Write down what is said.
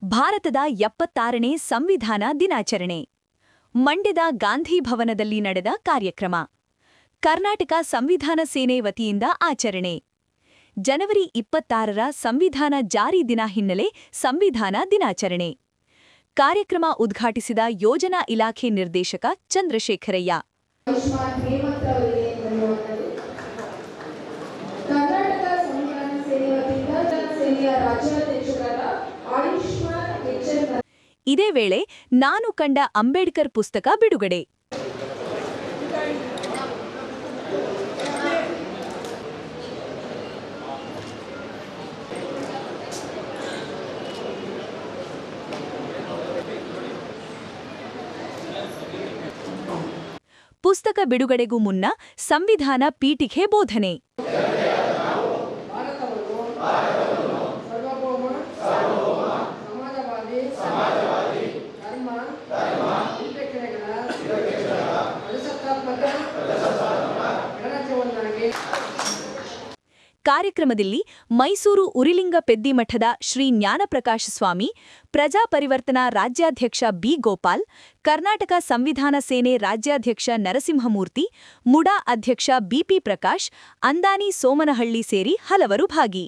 ಭಾರತದ 76ನೇ ಸಂವಿಧಾನ ದಿನಾಚರಣೆ ಮಂಡ್ಯದ ಗಾಂಧಿ ಭವನದಲ್ಲಿ ನಡೆದ ಕಾರ್ಯಕ್ರಮ ಕರ್ನಾಟಕ ಸಂವಿಧಾನ ಸೇನೆ ವತಿಯಿಂದ ಆಚರಣೆ ಜನವರಿ 26ರ ಸಂವಿಧಾನ ಜಾರಿ ದಿನ ಹಿನ್ನೆಲೆ ಸಂವಿಧಾನ ದಿನಾಚರಣೆ ಕಾರ್ಯಕ್ರಮ ಉದ್ಘಾಟಿಸಿದ ಯೋಜನಾ ಇಲಾಖೆ ನಿರ್ದೇಶಕ ಚಂದ್ರಶೇಖರಯ್ಯ ಇದೇ ವೇಳೆ ನಾನು ಕಂಡ ಅಂಬೇಡ್ಕರ್ ಪುಸ್ತಕ ಬಿಡುಗಡೆ ಪುಸ್ತಕ ಬಿಡುಗಡೆಗೂ ಮುನ್ನ ಸಂವಿಧಾನ ಪೀಠಿಕೆ ಬೋಧನೆ ಕಾರ್ಯಕ್ರಮದಲ್ಲಿ ಮೈಸೂರು ಉರಿಲಿಂಗ ಪೆದ್ದಿಮಠದ ಶ್ರೀ ಜ್ಞಾನಪ್ರಕಾಶ ಸ್ವಾಮಿ ಪ್ರಜಾಪರಿವರ್ತನಾ ರಾಜ್ಯಾಧ್ಯಕ್ಷ ಬಿ ಗೋಪಾಲ್ ಕರ್ನಾಟಕ ಸಂವಿಧಾನ ಸೇನೆ ರಾಜ್ಯಾಧ್ಯಕ್ಷ ನರಸಿಂಹಮೂರ್ತಿ ಮುಡಾ ಅಧ್ಯಕ್ಷ ಬಿಪಿ ಪ್ರಕಾಶ್ ಅಂದಾನಿ ಸೋಮನಹಳ್ಳಿ ಸೇರಿ ಹಲವರು ಭಾಗಿ